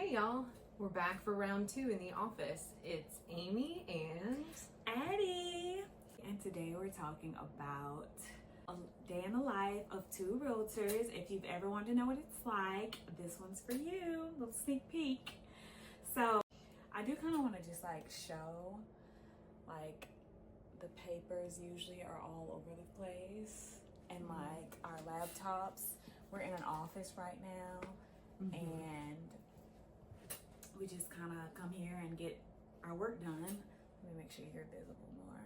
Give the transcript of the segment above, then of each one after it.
Hey y'all, we're back for round 2 in the office. It's Amy and Attie, and today we're talking about a day in the life of 2 realtors. If you've ever wanted to know what it's like, this one's for you. Little sneak peek. So I do kind of want to just like show, like, the papers usually are all over the place, and like our laptops. We're in an office right now, and we just kind of come here and get our work done. Let me make sure you're visible more.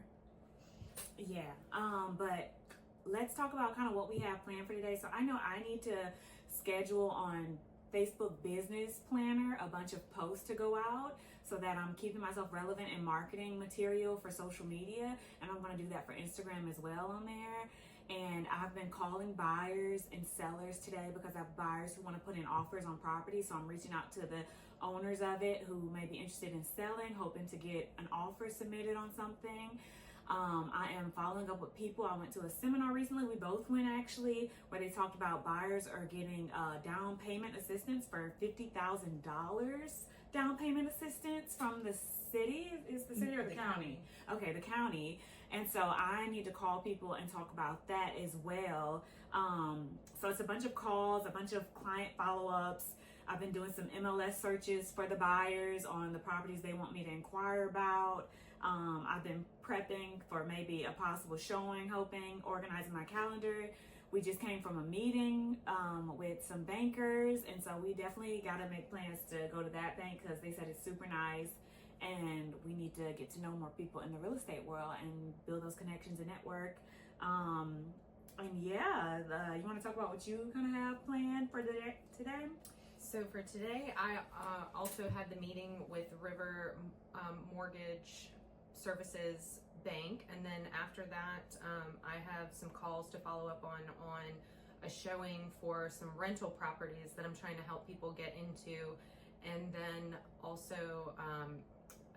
Yeah, but let's talk about kind of what we have planned for today. So I know I need to schedule on Facebook Business Planner a bunch of posts to go out so that I'm keeping myself relevant in marketing material for social media, and I'm going to do that for Instagram as well on there. And I've been calling buyers and sellers today because I have buyers who want to put in offers on property. So I'm reaching out to the owners of it who may be interested in selling, hoping to get an offer submitted on something. I am following up with people. I went to a seminar recently. We both went actually, where they talked about buyers are getting down payment assistance for $50,000 down payment assistance from the city. Is the city or the county? Okay, the county. And so I need to call people and talk about that as well. So it's a bunch of calls, a bunch of client follow-ups. I've been doing some MLS searches for the buyers on the properties they want me to inquire about. I've been prepping for maybe a possible showing, hoping, organizing my calendar. We just came from a meeting with some bankers, and so we definitely got to make plans to go to that bank because they said it's super nice, and we need to get to know more people in the real estate world and build those connections and network. And yeah, you want to talk about what you kind of have planned for today? so for today, I also had the meeting with River Mortgage Services Bank, and then after that, I have some calls to follow up on a showing for some rental properties that I'm trying to help people get into, and then also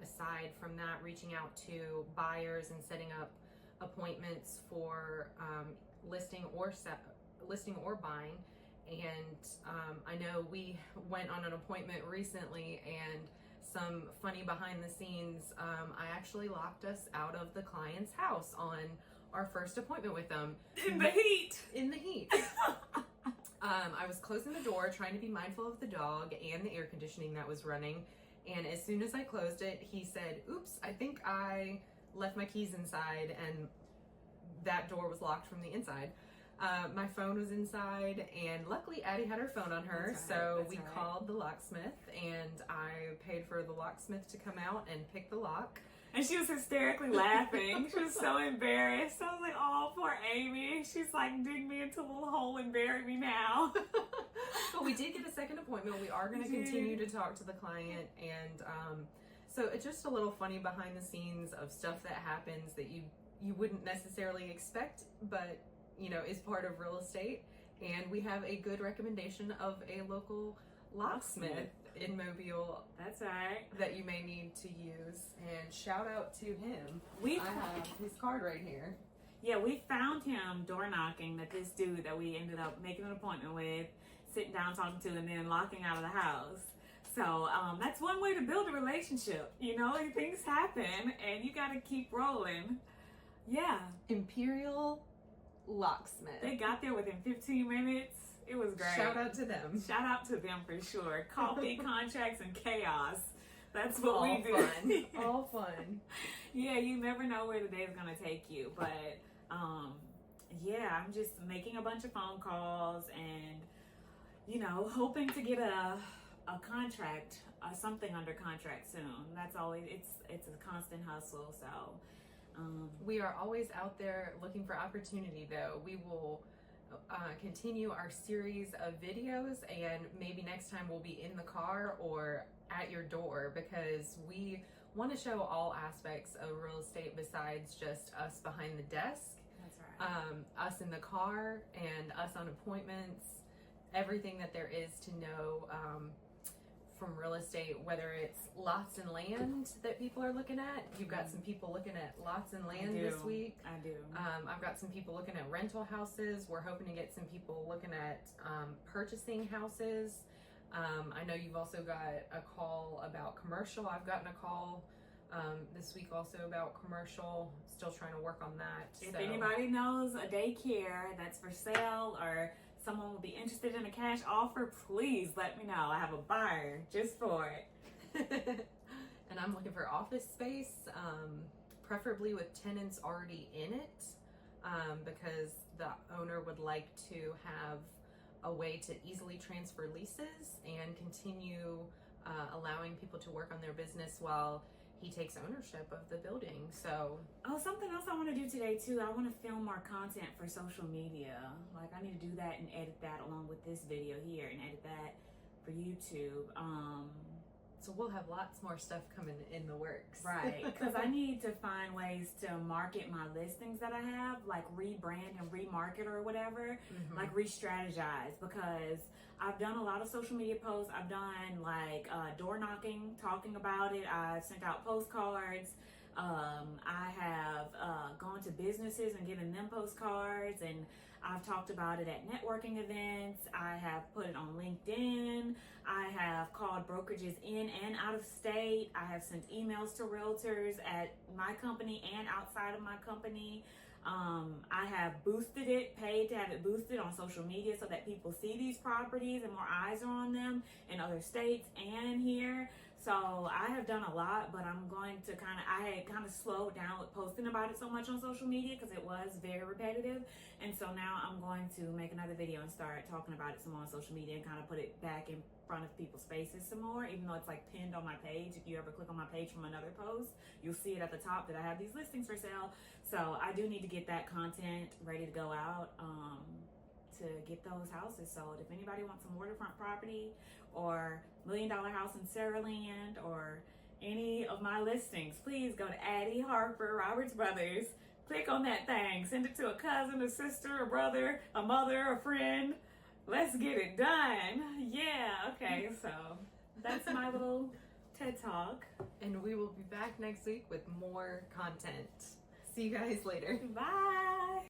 aside from that, reaching out to buyers and setting up appointments for listing or buying. And I know we went on an appointment recently, and some funny behind the scenes, I actually locked us out of the client's house on our first appointment with them. In the heat. I was closing the door, trying to be mindful of the dog and the air conditioning that was running. And as soon as I closed it, he said, "Oops, I think I left my keys inside," and that door was locked from the inside. My phone was inside, and luckily Attie had her phone on her, so we called the locksmith, and I paid for the locksmith to come out and pick the lock. And she was hysterically laughing. She was so embarrassed. I was like, oh, poor Amy. She's like, dig me into a little hole and bury me now. But we did get a second appointment. We are going to continue to talk to the client, and so it's just a little funny behind the scenes of stuff that happens that you wouldn't necessarily expect, but you know, is part of real estate. And we have a good recommendation of a local locksmith in Mobile. That's right. That you may need to use. And shout out to him. I have his card right here. Yeah, we found him door knocking, that this dude that we ended up making an appointment with, sitting down talking to, and then locking out of the house. So that's one way to build a relationship. You know, things happen and you got to keep rolling. Yeah. Imperial Locksmith. They got there within 15 minutes. It was great. Shout out to them. Shout out to them for sure. Coffee, contracts, and chaos. That's what we do. Fun. All fun. Yeah, you never know where the day is going to take you. But yeah, I'm just making a bunch of phone calls and, you know, hoping to get a contract, something under contract soon. That's always, it's a constant hustle. So we are always out there looking for opportunity, though. We will continue our series of videos, and maybe next time we'll be in the car or at your door, because we want to show all aspects of real estate besides just us behind the desk. That's right. Us in the car and us on appointments, everything that there is to know from real estate, whether it's lots and land that people are looking at. You've got some people looking at lots and land this week. I do. I've got some people looking at rental houses. We're hoping to get some people looking at purchasing houses. I know you've also got a call about commercial. I've gotten a call this week also about commercial. Still trying to work on that. If anybody knows a daycare that's for sale or someone will be interested in a cash offer, please let me know. I have a buyer just for it. And I'm looking for office space, preferably with tenants already in it, because the owner would like to have a way to easily transfer leases and continue allowing people to work on their business while he takes ownership of the building. So, something else I want to do today too. I want to film more content for social media. Like, I need to do that and edit that along with this video here and edit that for YouTube. So we'll have lots more stuff coming in the works. Right, because I need to find ways to market my listings that I have, like rebrand and remarket or whatever, like re-strategize, because I've done a lot of social media posts. I've done like door knocking, talking about it. I've sent out postcards. I have gone to businesses and given them postcards, and I've talked about it at networking events. I have put it on LinkedIn. I have called brokerages in and out of state. I have sent emails to realtors at my company and outside of my company. I have boosted it, paid to have it boosted on social media so that people see these properties and more eyes are on them in other states and here. So I have done a lot, but I'm going to I had kind of slowed down with posting about it so much on social media because it was very repetitive. And so now I'm going to make another video and start talking about it some more on social media and kind of put it back in front of people's faces some more, even though it's like pinned on my page. If you ever click on my page from another post, you'll see it at the top that I have these listings for sale. So I do need to get that content ready to go out to get those houses sold. If anybody wants some waterfront property or $1 million house in Saraland or any of my listings, please go to Attie, Harper, Roberts Brothers. Click on that thing. Send it to a cousin, a sister, a brother, a mother, a friend. Let's get it done. Yeah, okay, so that's my little TED Talk. And we will be back next week with more content. See you guys later. Bye.